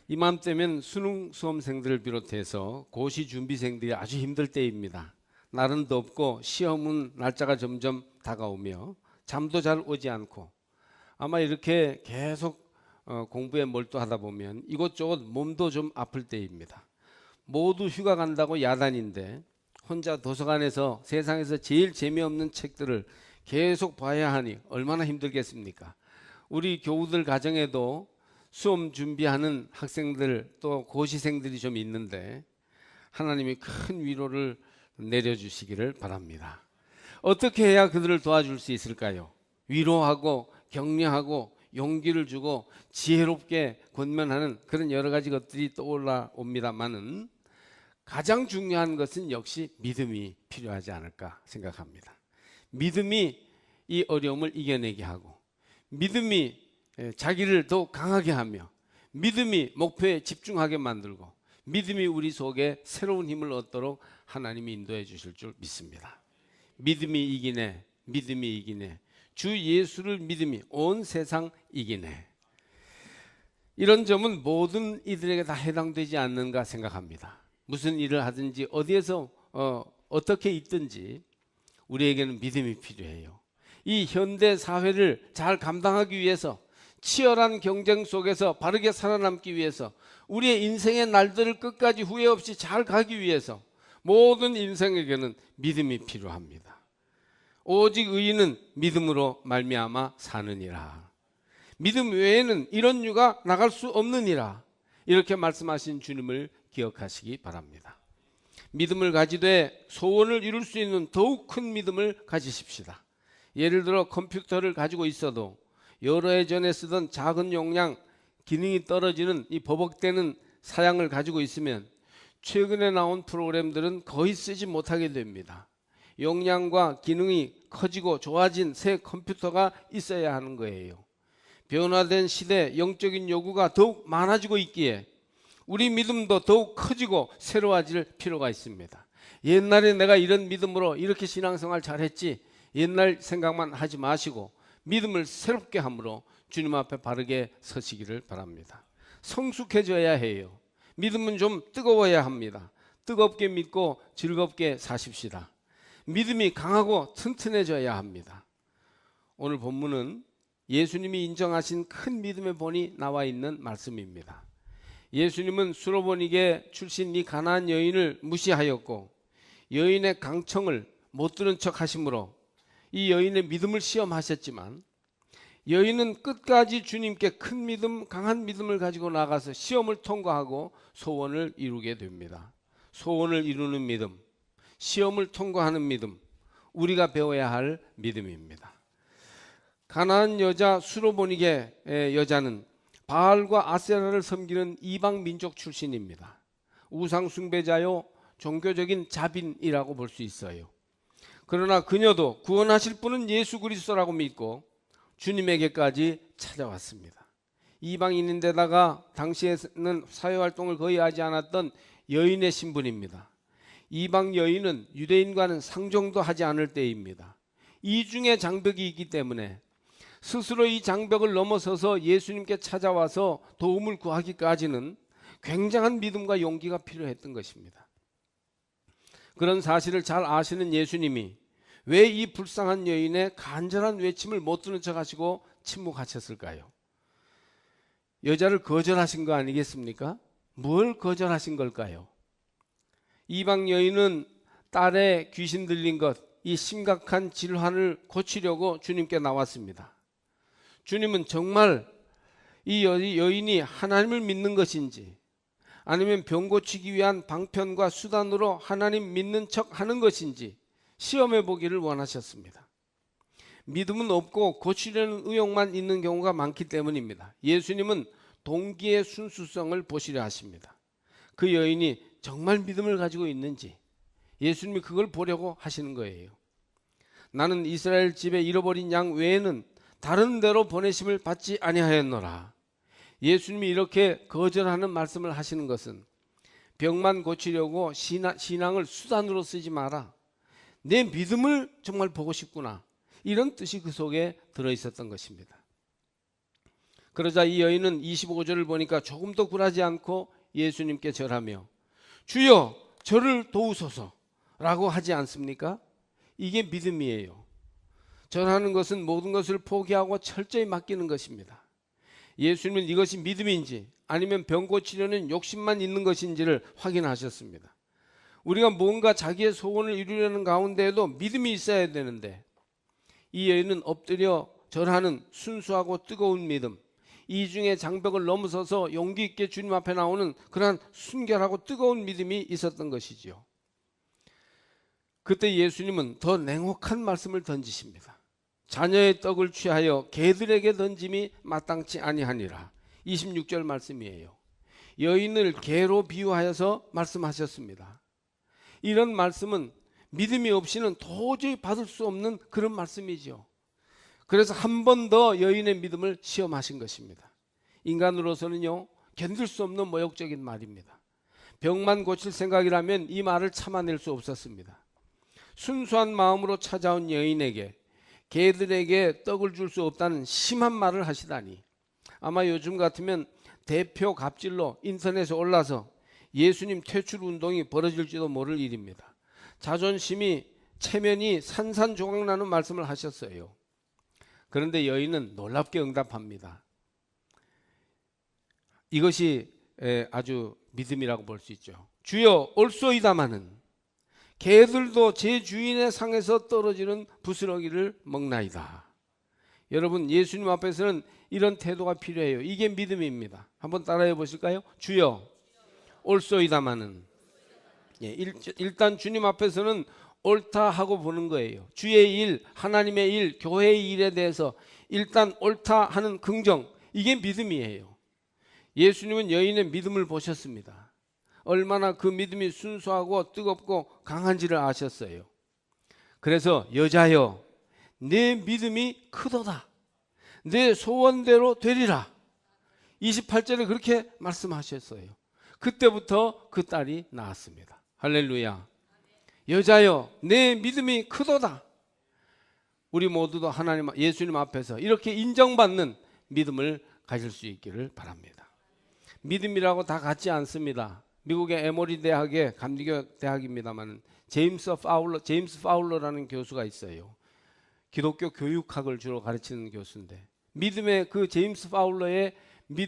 이맘때면 수능 수험생들을 비롯해서 고시 준비생들이 아주 힘들 때입니다. 날은 덥고 시험은 날짜가 점점 다가오며 잠도 잘 오지 않고 아마 이렇게 계속 공부에 몰두하다 보면 이곳저곳 몸도 좀 아플 때입니다. 모두 휴가 간다고 야단인데 혼자 도서관에서 세상에서 제일 재미없는 책들을 계속 봐야 하니 얼마나 힘들겠습니까? 우리 교우들 가정에도 수험 준비하는 학생들 또 고시생들이 좀 있는데 하나님이 큰 위로를 내려주시기를 바랍니다. 어떻게 해야 그들을 도와줄 수 있을까요? 위로하고 격려하고 용기를 주고 지혜롭게 권면하는 그런 여러 가지 것들이 떠올라 옵니다만은 가장 중요한 것은 역시 믿음이 필요하지 않을까 생각합니다. 믿음이 이 어려움을 이겨내게 하고 믿음이 자기를 더 강하게 하며 믿음이 목표에 집중하게 만들고 믿음이 우리 속에 새로운 힘을 얻도록 하나님이 인도해 주실 줄 믿습니다. 믿음이 이기네, 믿음이 이기네. 주 예수를 믿음이 온 세상 이기네. 이런 점은 모든 이들에게 다 해당되지 않는가 생각합니다. 무슨 일을 하든지 어디에서 어떻게 있든지 우리에게는 믿음이 필요해요. 이 현대 사회를 잘 감당하기 위해서 치열한 경쟁 속에서 바르게 살아남기 위해서 우리의 인생의 날들을 끝까지 후회 없이 잘 가기 위해서 모든 인생에게는 믿음이 필요합니다. 오직 의인은 믿음으로 말미암아 사느니라. 믿음 외에는 이런 유가 나갈 수 없느니라. 이렇게 말씀하신 주님을 기억하시기 바랍니다. 믿음을 가지되 소원을 이룰 수 있는 더욱 큰 믿음을 가지십시다. 예를 들어 컴퓨터를 가지고 있어도 여러 해 전에 쓰던 작은 용량 기능이 떨어지는 이 버벅대는 사양을 가지고 있으면 최근에 나온 프로그램들은 거의 쓰지 못하게 됩니다. 용량과 기능이 커지고 좋아진 새 컴퓨터가 있어야 하는 거예요. 변화된 시대 영적인 요구가 더욱 많아지고 있기에 우리 믿음도 더욱 커지고 새로워질 필요가 있습니다. 옛날에 내가 이런 믿음으로 이렇게 신앙생활 잘했지 옛날 생각만 하지 마시고 믿음을 새롭게 함으로 주님 앞에 바르게 서시기를 바랍니다. 성숙해져야 해요. 믿음은 좀 뜨거워야 합니다. 뜨겁게 믿고 즐겁게 사십시다. 믿음이 강하고 튼튼해져야 합니다. 오늘 본문은 예수님이 인정하신 큰 믿음의 본이 나와 있는 말씀입니다. 예수님은 수로보니게 출신 이 가나안 여인을 무시하였고 여인의 강청을 못 들은 척 하심으로 이 여인의 믿음을 시험하셨지만 여인은 끝까지 주님께 큰 믿음, 강한 믿음을 가지고 나가서 시험을 통과하고 소원을 이루게 됩니다. 소원을 이루는 믿음, 시험을 통과하는 믿음, 우리가 배워야 할 믿음입니다. 가나안 여자 수로보니게 여자는 바알과 아세라를 섬기는 이방 민족 출신입니다. 우상 숭배자요 종교적인 자빈이라고 볼 수 있어요. 그러나 그녀도 구원하실 분은 예수 그리스도라고 믿고 주님에게까지 찾아왔습니다. 이방인인데다가 당시에는 사회활동을 거의 하지 않았던 여인의 신분입니다. 이방 여인은 유대인과는 상종도 하지 않을 때입니다. 이중의 장벽이 있기 때문에 스스로 이 장벽을 넘어서서 예수님께 찾아와서 도움을 구하기까지는 굉장한 믿음과 용기가 필요했던 것입니다. 그런 사실을 잘 아시는 예수님이 왜 이 불쌍한 여인의 간절한 외침을 못 듣는 척 하시고 침묵하셨을까요? 여자를 거절하신 거 아니겠습니까? 뭘 거절하신 걸까요? 이방 여인은 딸의 귀신 들린 것, 이 심각한 질환을 고치려고 주님께 나왔습니다. 주님은 정말 이 여인이 하나님을 믿는 것인지 아니면 병 고치기 위한 방편과 수단으로 하나님 믿는 척 하는 것인지 시험해 보기를 원하셨습니다. 믿음은 없고 고치려는 의욕만 있는 경우가 많기 때문입니다. 예수님은 동기의 순수성을 보시려 하십니다. 그 여인이 정말 믿음을 가지고 있는지 예수님이 그걸 보려고 하시는 거예요. 나는 이스라엘 집에 잃어버린 양 외에는 다른 데로 보내심을 받지 아니하였노라. 예수님이 이렇게 거절하는 말씀을 하시는 것은 병만 고치려고 신앙을 수단으로 쓰지 마라. 내 믿음을 정말 보고 싶구나. 이런 뜻이 그 속에 들어있었던 것입니다. 그러자 이 여인은 25절을 보니까 조금 더 굴하지 않고 예수님께 절하며 주여 저를 도우소서라고 하지 않습니까? 이게 믿음이에요. 절하는 것은 모든 것을 포기하고 철저히 맡기는 것입니다. 예수님은 이것이 믿음인지 아니면 병 고치려는 욕심만 있는 것인지를 확인하셨습니다. 우리가 뭔가 자기의 소원을 이루려는 가운데에도 믿음이 있어야 되는데 이 여인은 엎드려 절하는 순수하고 뜨거운 믿음, 이중의 장벽을 넘어서서 용기 있게 주님 앞에 나오는 그러한 순결하고 뜨거운 믿음이 있었던 것이지요. 그때 예수님은 더 냉혹한 말씀을 던지십니다. 자녀의 떡을 취하여 개들에게 던짐이 마땅치 아니하니라. 26절 말씀이에요. 여인을 개로 비유하여서 말씀하셨습니다. 이런 말씀은 믿음이 없이는 도저히 받을 수 없는 그런 말씀이죠. 그래서 한 번 더 여인의 믿음을 시험하신 것입니다. 인간으로서는요, 견딜 수 없는 모욕적인 말입니다. 병만 고칠 생각이라면 이 말을 참아낼 수 없었습니다. 순수한 마음으로 찾아온 여인에게 개들에게 떡을 줄 수 없다는 심한 말을 하시다니, 아마 요즘 같으면 대표 갑질로 인터넷에 올라서 예수님 퇴출 운동이 벌어질지도 모를 일입니다. 자존심이 체면이 산산조각나는 말씀을 하셨어요. 그런데 여인은 놀랍게 응답합니다. 이것이 아주 믿음이라고 볼 수 있죠. 주여 올소이다마는 개들도 제 주인의 상에서 떨어지는 부스러기를 먹나이다. 여러분, 예수님 앞에서는 이런 태도가 필요해요. 이게 믿음입니다. 한번 따라해 보실까요? 주여 올소이다마는. 일단 주님 앞에서는 옳다 하고 보는 거예요. 주의 일, 하나님의 일, 교회의 일에 대해서 일단 옳다 하는 긍정, 이게 믿음이에요. 예수님은 여인의 믿음을 보셨습니다. 얼마나 그 믿음이 순수하고 뜨겁고 강한지를 아셨어요. 그래서 여자여 내 믿음이 크도다, 내 소원대로 되리라. 28절에 그렇게 말씀하셨어요. 그때부터 그 딸이 나왔습니다. 할렐루야. 여자여 내 믿음이 크도다. 우리 모두도 하나님, 예수님 앞에서 이렇게 인정받는 믿음을 가질 수 있기를 바랍니다. 믿음이라고 다 같지 않습니다. 미국의 에모리 대학의 감리교 대학입니다만 제임스 파울러라는 교수가 있어요. 기독교 교육학을 주로 가르치는 교수인데, 믿음의 그 제임스 파울러의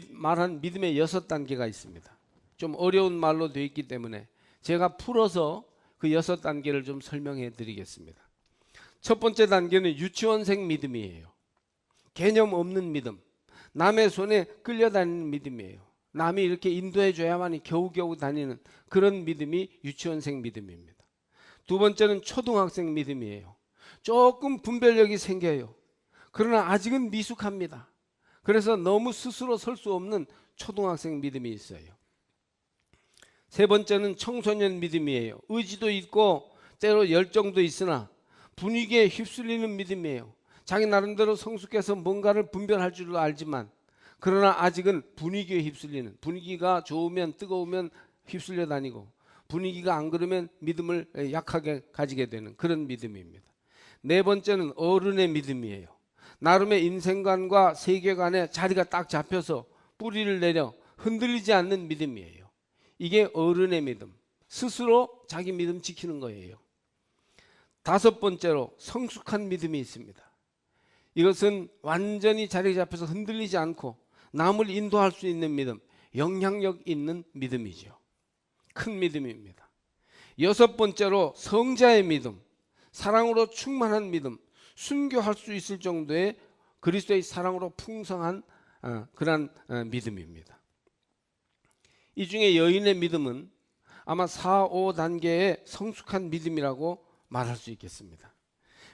말한 믿음의 6단계가 있습니다. 좀 어려운 말로 되어 있기 때문에 제가 풀어서 그 6단계를 좀 설명해 드리겠습니다. 첫 번째 단계는 유치원생 믿음이에요. 개념 없는 믿음, 남의 손에 끌려다니는 믿음이에요. 남이 이렇게 인도해 줘야만이 겨우겨우 다니는 그런 믿음이 유치원생 믿음입니다. 두 번째는 초등학생 믿음이에요. 조금 분별력이 생겨요. 그러나 아직은 미숙합니다. 그래서 너무 스스로 설 수 없는 초등학생 믿음이 있어요. 세 번째는 청소년 믿음이에요. 의지도 있고 때로 열정도 있으나 분위기에 휩쓸리는 믿음이에요. 자기 나름대로 성숙해서 뭔가를 분별할 줄도 알지만 그러나 아직은 분위기에 휩쓸리는, 분위기가 좋으면 뜨거우면 휩쓸려 다니고 분위기가 안 그러면 믿음을 약하게 가지게 되는 그런 믿음입니다. 네 번째는 어른의 믿음이에요. 나름의 인생관과 세계관에 자리가 딱 잡혀서 뿌리를 내려 흔들리지 않는 믿음이에요. 이게 어른의 믿음, 스스로 자기 믿음 지키는 거예요. 다섯 번째로 성숙한 믿음이 있습니다. 이것은 완전히 자리에 잡혀서 흔들리지 않고 남을 인도할 수 있는 믿음, 영향력 있는 믿음이죠. 큰 믿음입니다. 여섯 번째로 성자의 믿음, 사랑으로 충만한 믿음, 순교할 수 있을 정도의 그리스도의 사랑으로 풍성한 그런 믿음입니다. 이 중에 여인의 믿음은 아마 4, 5단계의 성숙한 믿음이라고 말할 수 있겠습니다.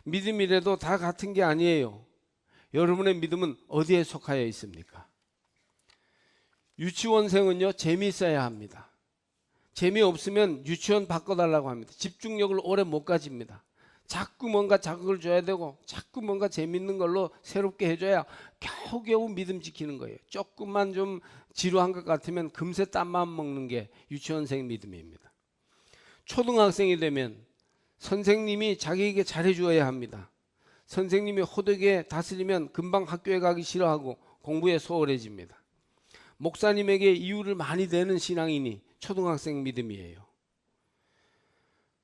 믿음이라도 다 같은 게 아니에요. 여러분의 믿음은 어디에 속하여 있습니까? 유치원생은요, 재미있어야 합니다. 재미없으면 유치원 바꿔달라고 합니다. 집중력을 오래 못 가집니다. 자꾸 뭔가 자극을 줘야 되고 자꾸 뭔가 재밌는 걸로 새롭게 해줘야 겨우겨우 믿음 지키는 거예요. 조금만 좀 지루한 것 같으면 금세 땀만 먹는 게 유치원생 믿음입니다. 초등학생이 되면 선생님이 자기에게 잘해주어야 합니다. 선생님이 호되게 다스리면 금방 학교에 가기 싫어하고 공부에 소홀해집니다. 목사님에게 이유를 많이 대는 신앙인이 초등학생 믿음이에요.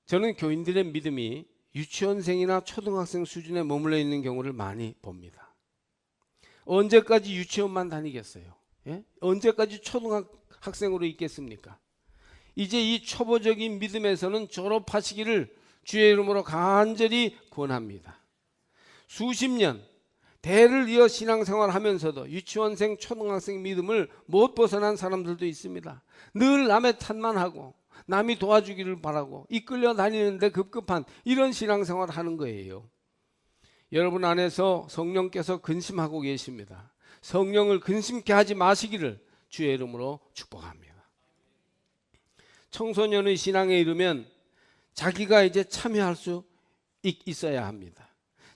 저는 교인들의 믿음이 유치원생이나 초등학생 수준에 머물러 있는 경우를 많이 봅니다. 언제까지 유치원만 다니겠어요? 예? 언제까지 초등학생으로 있겠습니까? 이제 이 초보적인 믿음에서는 졸업하시기를 주의 이름으로 간절히 권합니다. 수십 년 대를 이어 신앙생활 하면서도 유치원생, 초등학생 믿음을 못 벗어난 사람들도 있습니다. 늘 남의 탓만 하고 남이 도와주기를 바라고 이끌려 다니는데 급급한 이런 신앙생활 하는 거예요. 여러분 안에서 성령께서 근심하고 계십니다. 성령을 근심케 하지 마시기를 주의 이름으로 축복합니다. 청소년의 신앙에 이르면 자기가 이제 참여할 수 있어야 합니다.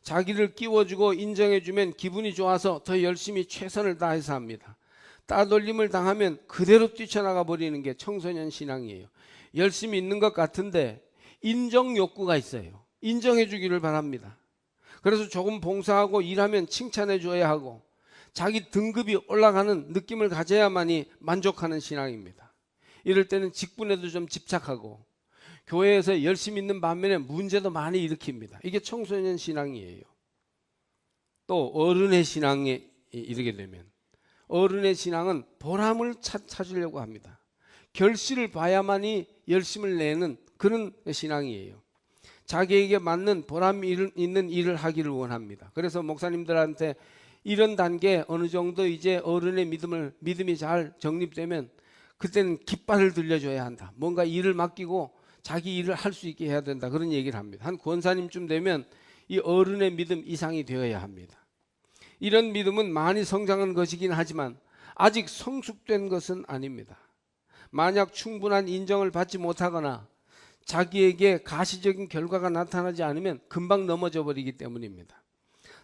자기를 끼워주고 인정해주면 기분이 좋아서 더 열심히 최선을 다해서 합니다. 따돌림을 당하면 그대로 뛰쳐나가 버리는 게 청소년 신앙이에요. 열심히 있는 것 같은데 인정 욕구가 있어요. 인정해 주기를 바랍니다. 그래서 조금 봉사하고 일하면 칭찬해 줘야 하고 자기 등급이 올라가는 느낌을 가져야만이 만족하는 신앙입니다. 이럴 때는 직분에도 좀 집착하고 교회에서 열심히 있는 반면에 문제도 많이 일으킵니다. 이게 청소년 신앙이에요. 또 어른의 신앙에 이르게 되면 어른의 신앙은 보람을 찾으려고 합니다. 결실을 봐야만이 열심을 내는 그런 신앙이에요. 자기에게 맞는 보람 있는 일을 하기를 원합니다. 그래서 목사님들한테 이런 단계 어느 정도 이제 어른의 믿음이 잘 정립되면 그때는 깃발을 들려줘야 한다. 뭔가 일을 맡기고 자기 일을 할 수 있게 해야 된다. 그런 얘기를 합니다. 한 권사님쯤 되면 이 어른의 믿음 이상이 되어야 합니다. 이런 믿음은 많이 성장한 것이긴 하지만 아직 성숙된 것은 아닙니다. 만약 충분한 인정을 받지 못하거나 자기에게 가시적인 결과가 나타나지 않으면 금방 넘어져 버리기 때문입니다.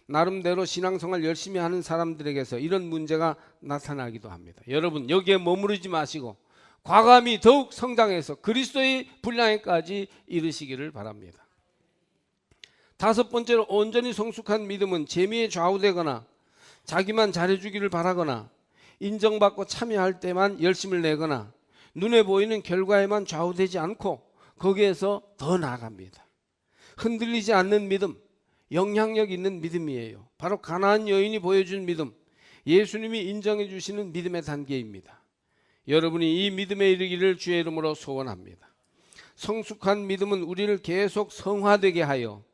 나름대로 신앙생활 열심히 하는 사람들에게서 이런 문제가 나타나기도 합니다. 여러분 여기에 머무르지 마시고 과감히 더욱 성장해서 그리스도의 분량에까지 이르시기를 바랍니다. 다섯 번째로 온전히 성숙한 믿음은 재미에 좌우되거나 자기만 잘해주기를 바라거나 인정받고 참여할 때만 열심을 내거나 눈에 보이는 결과에만 좌우되지 않고 거기에서 더 나아갑니다. 흔들리지 않는 믿음, 영향력 있는 믿음이에요. 바로 가나안 여인이 보여준 믿음, 예수님이 인정해 주시는 믿음의 단계입니다. 여러분이 이 믿음에 이르기를 주의 이름으로 소원합니다. 성숙한 믿음은 우리를 계속 성화되게 하여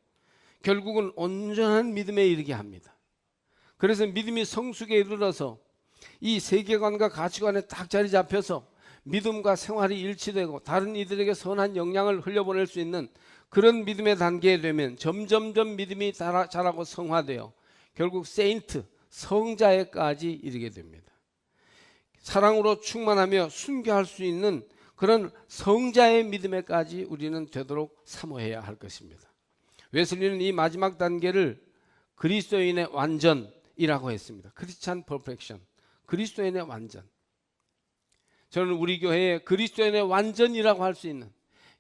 결국은 온전한 믿음에 이르게 합니다. 그래서 믿음이 성숙에 이르러서 이 세계관과 가치관에 딱 자리 잡혀서 믿음과 생활이 일치되고 다른 이들에게 선한 영향을 흘려보낼 수 있는 그런 믿음의 단계에 되면 점점점 믿음이 자라고 성화되어 결국 세인트, 성자에까지 이르게 됩니다. 사랑으로 충만하며 순교할 수 있는 그런 성자의 믿음에까지 우리는 되도록 사모해야 할 것입니다. 웨슬리는 이 마지막 단계를 그리스도인의 완전이라고 했습니다. 크리스찬 퍼펙션, 그리스도인의 완전. 저는 우리 교회에 그리스도인의 완전이라고 할 수 있는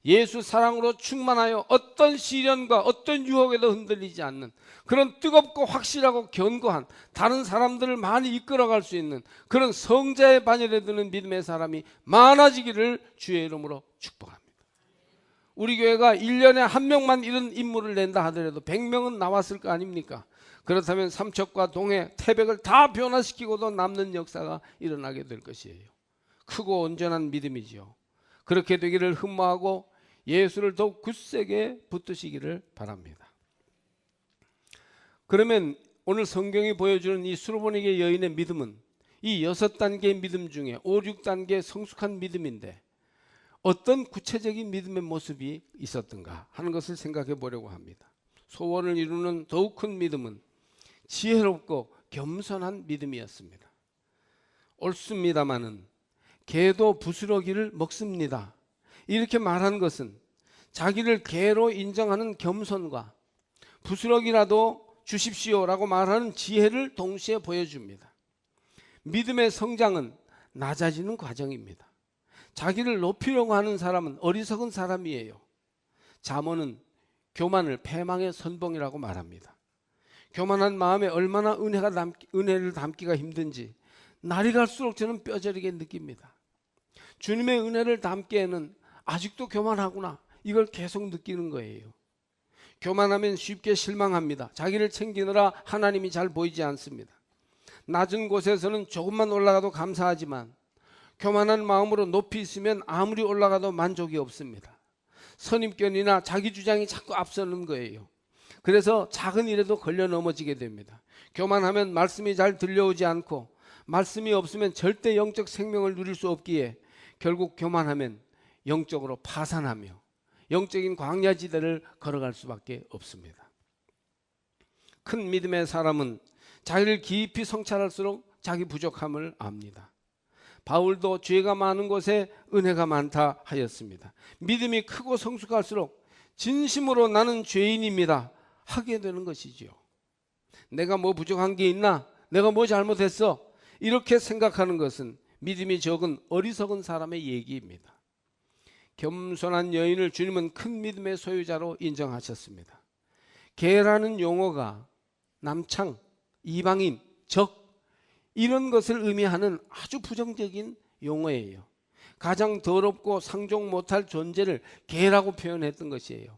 예수 사랑으로 충만하여 어떤 시련과 어떤 유혹에도 흔들리지 않는 그런 뜨겁고 확실하고 견고한 다른 사람들을 많이 이끌어갈 수 있는 그런 성자의 반열에 드는 믿음의 사람이 많아지기를 주의 이름으로 축복합니다. 우리 교회가 1년에 한 명만 이런 인물을 낸다 하더라도 100명은 나왔을 거 아닙니까? 그렇다면 삼척과 동해, 태백을 다 변화시키고도 남는 역사가 일어나게 될 것이에요. 크고 온전한 믿음이지요. 그렇게 되기를 흠모하고 예수를 더욱 굳세게 붙드시기를 바랍니다. 그러면 오늘 성경이 보여주는 이 수로보니게 여인의 믿음은 이 6단계의 믿음 중에 5, 6단계의 성숙한 믿음인데 어떤 구체적인 믿음의 모습이 있었던가 하는 것을 생각해 보려고 합니다. 소원을 이루는 더욱 큰 믿음은 지혜롭고 겸손한 믿음이었습니다. 옳습니다마는 개도 부스러기를 먹습니다. 이렇게 말한 것은 자기를 개로 인정하는 겸손과 부스러기라도 주십시오라고 말하는 지혜를 동시에 보여줍니다. 믿음의 성장은 낮아지는 과정입니다. 자기를 높이려고 하는 사람은 어리석은 사람이에요. 잠언은 교만을 패망의 선봉이라고 말합니다. 교만한 마음에 얼마나 은혜를 담기가 힘든지 날이 갈수록 저는 뼈저리게 느낍니다. 주님의 은혜를 담기에는 아직도 교만하구나, 이걸 계속 느끼는 거예요. 교만하면 쉽게 실망합니다. 자기를 챙기느라 하나님이 잘 보이지 않습니다. 낮은 곳에서는 조금만 올라가도 감사하지만 교만한 마음으로 높이 있으면 아무리 올라가도 만족이 없습니다. 선입견이나 자기 주장이 자꾸 앞서는 거예요. 그래서 작은 일에도 걸려 넘어지게 됩니다. 교만하면 말씀이 잘 들려오지 않고 말씀이 없으면 절대 영적 생명을 누릴 수 없기에 결국 교만하면 영적으로 파산하며 영적인 광야지대를 걸어갈 수밖에 없습니다. 큰 믿음의 사람은 자기를 깊이 성찰할수록 자기 부족함을 압니다. 바울도 죄가 많은 곳에 은혜가 많다 하였습니다. 믿음이 크고 성숙할수록 진심으로 나는 죄인입니다 하게 되는 것이지요. 내가 뭐 부족한 게 있나? 내가 뭐 잘못했어? 이렇게 생각하는 것은 믿음이 적은 어리석은 사람의 얘기입니다. 겸손한 여인을 주님은 큰 믿음의 소유자로 인정하셨습니다. 개라는 용어가 남창, 이방인, 적 이런 것을 의미하는 아주 부정적인 용어예요. 가장 더럽고 상종 못할 존재를 개라고 표현했던 것이에요.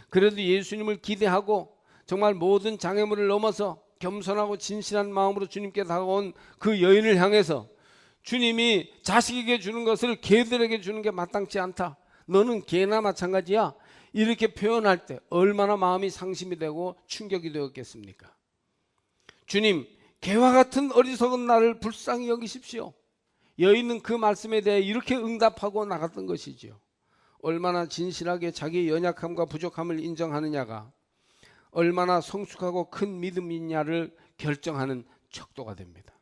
그래도 예수님을 기대하고 정말 모든 장애물을 넘어서 겸손하고 진실한 마음으로 주님께 다가온 그 여인을 향해서 주님이 자식에게 주는 것을 개들에게 주는 게 마땅치 않다, 너는 개나 마찬가지야, 이렇게 표현할 때 얼마나 마음이 상심이 되고 충격이 되었겠습니까? 주님, 개와 같은 어리석은 나를 불쌍히 여기십시오. 여인은 그 말씀에 대해 이렇게 응답하고 나갔던 것이지요. 얼마나 진실하게 자기의 연약함과 부족함을 인정하느냐가 얼마나 성숙하고 큰 믿음이냐를 결정하는 척도가 됩니다.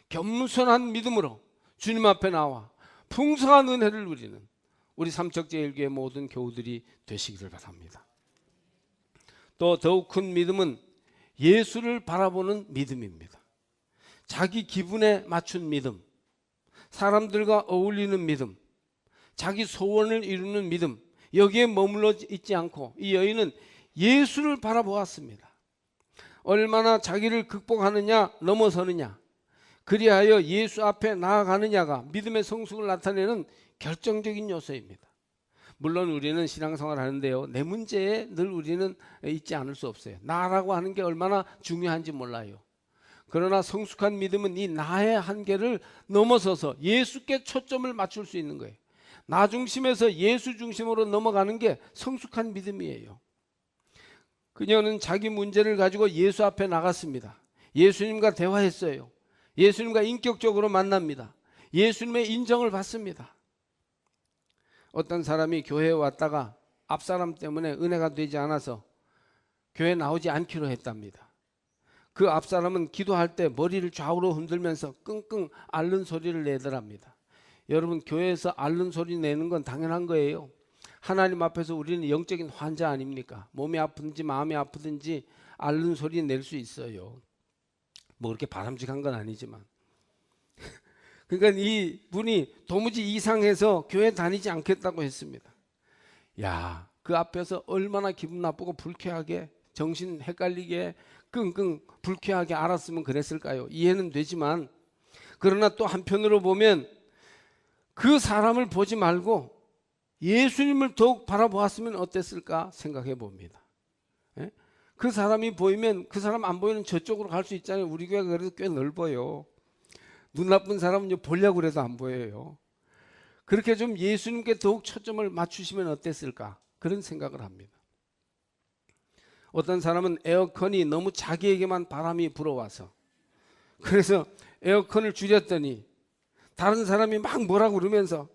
겸손한 믿음으로 주님 앞에 나와 풍성한 은혜를 누리는 우리 삼척제일교회 모든 교우들이 되시기를 바랍니다. 또 더욱 큰 믿음은 예수를 바라보는 믿음입니다. 자기 기분에 맞춘 믿음, 사람들과 어울리는 믿음, 자기 소원을 이루는 믿음, 여기에 머물러 있지 않고 이 여인은 예수를 바라보았습니다. 얼마나 자기를 극복하느냐, 넘어서느냐, 그리하여 예수 앞에 나아가느냐가 믿음의 성숙을 나타내는 결정적인 요소입니다. 물론 우리는 신앙생활 하는데요, 내 문제에 늘 우리는 있지 않을 수 없어요. 나라고 하는 게 얼마나 중요한지 몰라요. 그러나 성숙한 믿음은 이 나의 한계를 넘어서서 예수께 초점을 맞출 수 있는 거예요. 나 중심에서 예수 중심으로 넘어가는 게 성숙한 믿음이에요. 그녀는 자기 문제를 가지고 예수 앞에 나갔습니다. 예수님과 대화했어요. 예수님과 인격적으로 만납니다. 예수님의 인정을 받습니다. 어떤 사람이 교회에 왔다가 앞사람 때문에 은혜가 되지 않아서 교회에 나오지 않기로 했답니다. 그 앞사람은 기도할 때 머리를 좌우로 흔들면서 끙끙 앓는 소리를 내더랍니다. 여러분, 교회에서 앓는 소리 내는 건 당연한 거예요. 하나님 앞에서 우리는 영적인 환자 아닙니까? 몸이 아프든지 마음이 아프든지 앓는 소리 낼 수 있어요. 뭐 그렇게 바람직한 건 아니지만. 그러니까 이 분이 도무지 이상해서 교회 다니지 않겠다고 했습니다. 야, 그 앞에서 얼마나 기분 나쁘고 불쾌하게, 정신 헷갈리게, 끙끙 불쾌하게 알았으면 그랬을까요? 이해는 되지만, 그러나 또 한편으로 보면 그 사람을 보지 말고 예수님을 더욱 바라보았으면 어땠을까 생각해 봅니다. 예? 그 사람이 보이면 그 사람 안 보이는 저쪽으로 갈 수 있잖아요. 우리 교회가 그래도 꽤 넓어요. 눈 나쁜 사람은 보려고 그래도 안 보여요. 그렇게 좀 예수님께 더욱 초점을 맞추시면 어땠을까 그런 생각을 합니다. 어떤 사람은 에어컨이 너무 자기에게만 바람이 불어와서 그래서 에어컨을 줄였더니 다른 사람이 막 뭐라고 그러면서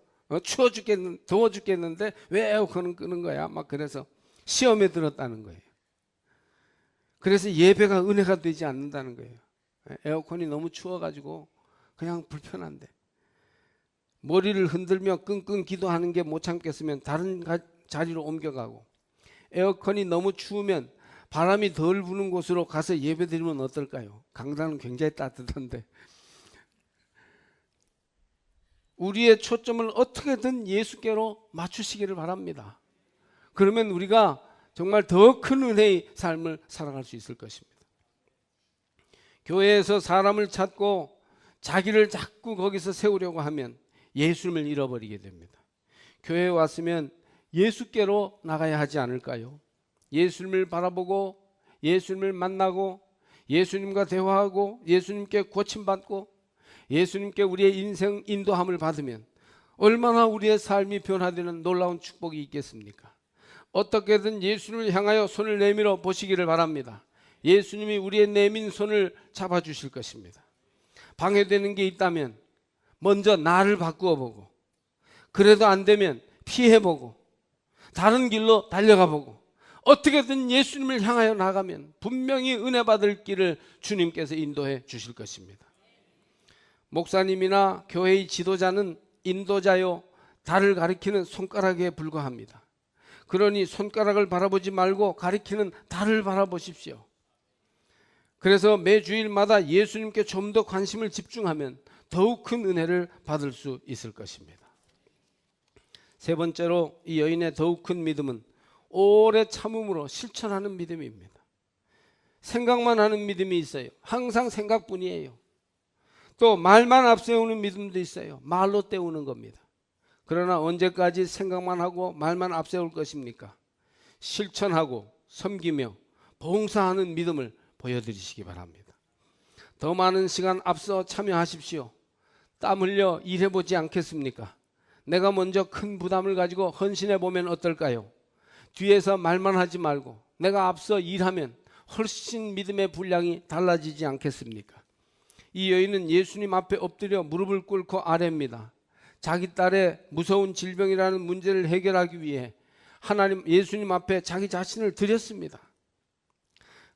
추워 죽겠는, 더워 죽겠는데 왜 에어컨을 끄는 거야? 막 그래서 시험에 들었다는 거예요. 그래서 예배가 은혜가 되지 않는다는 거예요. 에어컨이 너무 추워가지고 그냥 불편한데 머리를 흔들며 끙끙 기도하는 게 못 참겠으면 다른 자리로 옮겨가고, 에어컨이 너무 추우면 바람이 덜 부는 곳으로 가서 예배 드리면 어떨까요? 강단은 굉장히 따뜻한데. 우리의 초점을 어떻게든 예수께로 맞추시기를 바랍니다. 그러면 우리가 정말 더 큰 은혜의 삶을 살아갈 수 있을 것입니다. 교회에서 사람을 찾고 자기를 자꾸 거기서 세우려고 하면 예수님을 잃어버리게 됩니다. 교회에 왔으면 예수께로 나가야 하지 않을까요? 예수님을 바라보고 예수님을 만나고 예수님과 대화하고 예수님께 고침받고 예수님께 우리의 인생 인도함을 받으면 얼마나 우리의 삶이 변화되는 놀라운 축복이 있겠습니까? 어떻게든 예수님을 향하여 손을 내밀어 보시기를 바랍니다. 예수님이 우리의 내민 손을 잡아주실 것입니다. 방해되는 게 있다면 먼저 나를 바꾸어 보고, 그래도 안 되면 피해보고 다른 길로 달려가 보고 어떻게든 예수님을 향하여 나가면 분명히 은혜 받을 길을 주님께서 인도해 주실 것입니다. 목사님이나 교회의 지도자는 인도자요 달을 가리키는 손가락에 불과합니다. 그러니 손가락을 바라보지 말고 가리키는 달을 바라보십시오. 그래서 매 주일마다 예수님께 좀 더 관심을 집중하면 더욱 큰 은혜를 받을 수 있을 것입니다. 세 번째로 이 여인의 더욱 큰 믿음은 오래 참음으로 실천하는 믿음입니다. 생각만 하는 믿음이 있어요. 항상 생각뿐이에요. 또 말만 앞세우는 믿음도 있어요. 말로 때우는 겁니다. 그러나 언제까지 생각만 하고 말만 앞세울 것입니까? 실천하고 섬기며 봉사하는 믿음을 보여드리시기 바랍니다. 더 많은 시간 앞서 참여하십시오. 땀 흘려 일해보지 않겠습니까? 내가 먼저 큰 부담을 가지고 헌신해 보면 어떨까요? 뒤에서 말만 하지 말고 내가 앞서 일하면 훨씬 믿음의 분량이 달라지지 않겠습니까? 이 여인은 예수님 앞에 엎드려 무릎을 꿇고 아뢰입니다. 자기 딸의 무서운 질병이라는 문제를 해결하기 위해 하나님 예수님 앞에 자기 자신을 드렸습니다.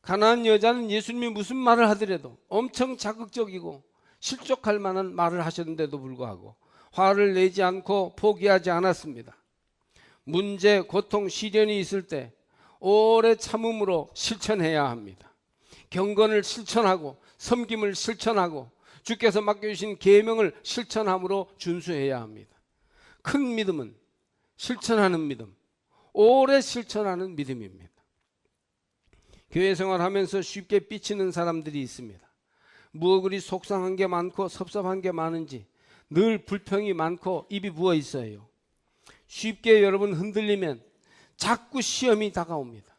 가난한 여자는 예수님이 무슨 말을 하더라도 엄청 자극적이고 실족할 만한 말을 하셨는데도 불구하고 화를 내지 않고 포기하지 않았습니다. 문제, 고통, 시련이 있을 때 오래 참음으로 실천해야 합니다. 경건을 실천하고 섬김을 실천하고 주께서 맡겨주신 계명을 실천함으로 준수해야 합니다. 큰 믿음은 실천하는 믿음, 오래 실천하는 믿음입니다. 교회 생활하면서 쉽게 삐치는 사람들이 있습니다. 무엇 그리 속상한 게 많고 섭섭한 게 많은지 늘 불평이 많고 입이 부어 있어요. 쉽게 여러분 흔들리면 자꾸 시험이 다가옵니다.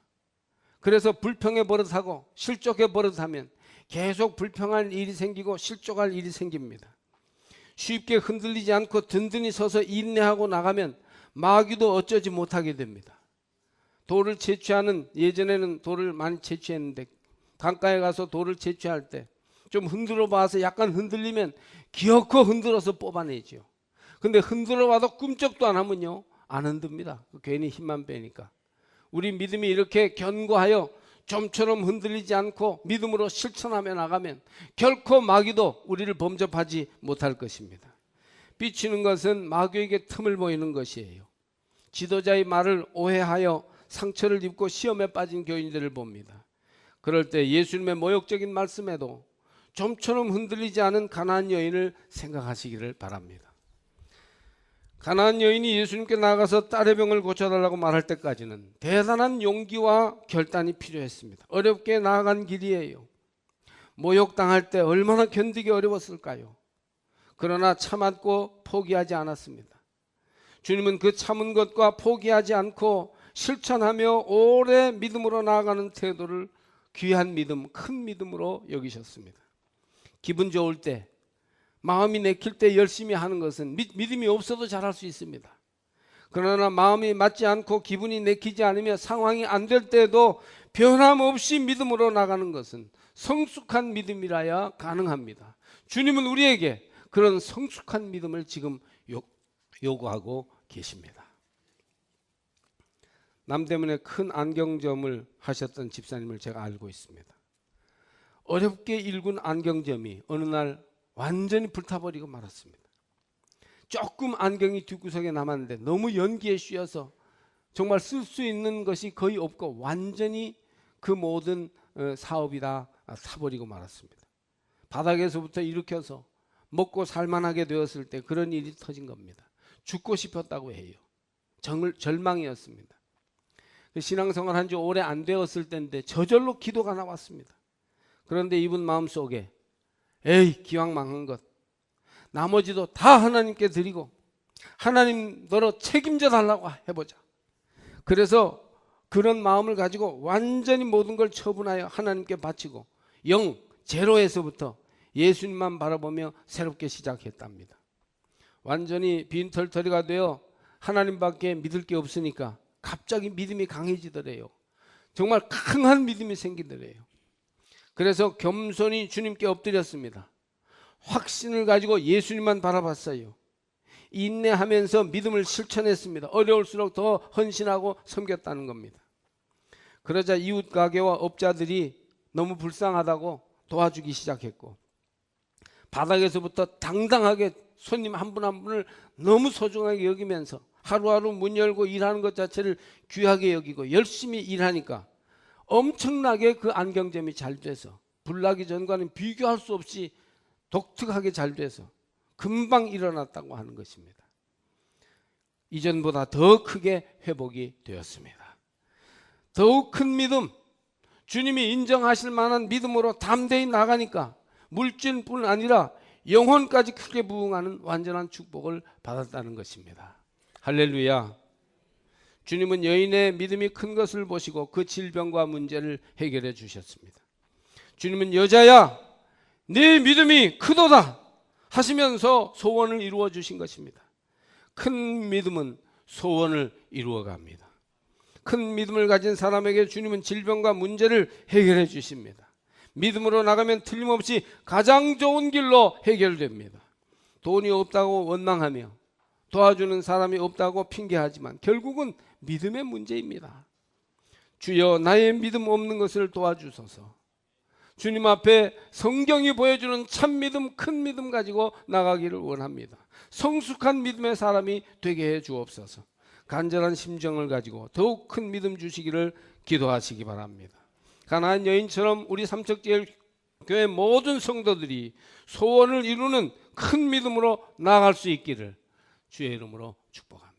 그래서 불평의 버릇하고 실족의 버릇하면 계속 불평할 일이 생기고 실족할 일이 생깁니다. 쉽게 흔들리지 않고 든든히 서서 인내하고 나가면 마귀도 어쩌지 못하게 됩니다. 돌을 채취하는, 예전에는 돌을 많이 채취했는데 강가에 가서 돌을 채취할 때 좀 흔들어 봐서 약간 흔들리면 기어코 흔들어서 뽑아내죠. 근데 흔들어 봐도 꿈쩍도 안 하면요 안 흔듭니다. 괜히 힘만 빼니까. 우리 믿음이 이렇게 견고하여 좀처럼 흔들리지 않고 믿음으로 실천하며 나가면 결코 마귀도 우리를 범접하지 못할 것입니다. 삐치는 것은 마귀에게 틈을 보이는 것이에요. 지도자의 말을 오해하여 상처를 입고 시험에 빠진 교인들을 봅니다. 그럴 때 예수님의 모욕적인 말씀에도 좀처럼 흔들리지 않은 가나안 여인을 생각하시기를 바랍니다. 가나안 여인이 예수님께 나가서 딸의 병을 고쳐달라고 말할 때까지는 대단한 용기와 결단이 필요했습니다. 어렵게 나아간 길이에요. 모욕당할 때 얼마나 견디기 어려웠을까요? 그러나 참았고 포기하지 않았습니다. 주님은 그 참은 것과 포기하지 않고 실천하며 오래 믿음으로 나아가는 태도를 귀한 믿음, 큰 믿음으로 여기셨습니다. 기분 좋을 때, 마음이 내킬 때 열심히 하는 것은 믿음이 없어도 잘할 수 있습니다. 그러나 마음이 맞지 않고 기분이 내키지 않으며 상황이 안 될 때도 변함없이 믿음으로 나가는 것은 성숙한 믿음이라야 가능합니다. 주님은 우리에게 그런 성숙한 믿음을 지금 요구하고 계십니다. 남대문에 큰 안경점을 하셨던 집사님을 제가 알고 있습니다. 어렵게 일군 안경점이 어느 날 완전히 불타버리고 말았습니다. 조금 안경이 뒷구석에 남았는데 너무 연기에 씌어서 정말 쓸 수 있는 것이 거의 없고 완전히 그 모든 사업이 다 타버리고 말았습니다. 바닥에서부터 일으켜서 먹고 살만하게 되었을 때 그런 일이 터진 겁니다. 죽고 싶었다고 해요. 절망이었습니다. 신앙생활 한 지 오래 안 되었을 때인데 저절로 기도가 나왔습니다. 그런데 이분 마음속에 에이 기왕 망한 것 나머지도 다 하나님께 드리고 하나님 너로 책임져 달라고 해보자. 그래서 그런 마음을 가지고 완전히 모든 걸 처분하여 하나님께 바치고 제로에서부터 예수님만 바라보며 새롭게 시작했답니다. 완전히 빈털터리가 되어 하나님밖에 믿을 게 없으니까 갑자기 믿음이 강해지더래요. 정말 강한 믿음이 생기더래요. 그래서 겸손히 주님께 엎드렸습니다. 확신을 가지고 예수님만 바라봤어요. 인내하면서 믿음을 실천했습니다. 어려울수록 더 헌신하고 섬겼다는 겁니다. 그러자 이웃 가게와 업자들이 너무 불쌍하다고 도와주기 시작했고 바닥에서부터 당당하게 손님 한 분 한 분을 너무 소중하게 여기면서 하루하루 문 열고 일하는 것 자체를 귀하게 여기고 열심히 일하니까 엄청나게 그 안경점이 잘 돼서 불나기 전과는 비교할 수 없이 독특하게 잘 돼서 금방 일어났다고 하는 것입니다. 이전보다 더 크게 회복이 되었습니다. 더욱 큰 믿음, 주님이 인정하실 만한 믿음으로 담대히 나가니까 물질뿐 아니라 영혼까지 크게 부응하는 완전한 축복을 받았다는 것입니다. 할렐루야. 주님은 여인의 믿음이 큰 것을 보시고 그 질병과 문제를 해결해 주셨습니다. 주님은 여자야 네 믿음이 크도다 하시면서 소원을 이루어 주신 것입니다. 큰 믿음은 소원을 이루어 갑니다. 큰 믿음을 가진 사람에게 주님은 질병과 문제를 해결해 주십니다. 믿음으로 나가면 틀림없이 가장 좋은 길로 해결됩니다. 돈이 없다고 원망하며 도와주는 사람이 없다고 핑계하지만 결국은 믿음의 문제입니다. 주여 나의 믿음 없는 것을 도와주소서. 주님 앞에 성경이 보여주는 참 믿음, 큰 믿음 가지고 나가기를 원합니다. 성숙한 믿음의 사람이 되게 해 주옵소서. 간절한 심정을 가지고 더욱 큰 믿음 주시기를 기도하시기 바랍니다. 가나안 여인처럼 우리 삼척제일교회 모든 성도들이 소원을 이루는 큰 믿음으로 나아갈 수 있기를 주의 이름으로 축복합니다.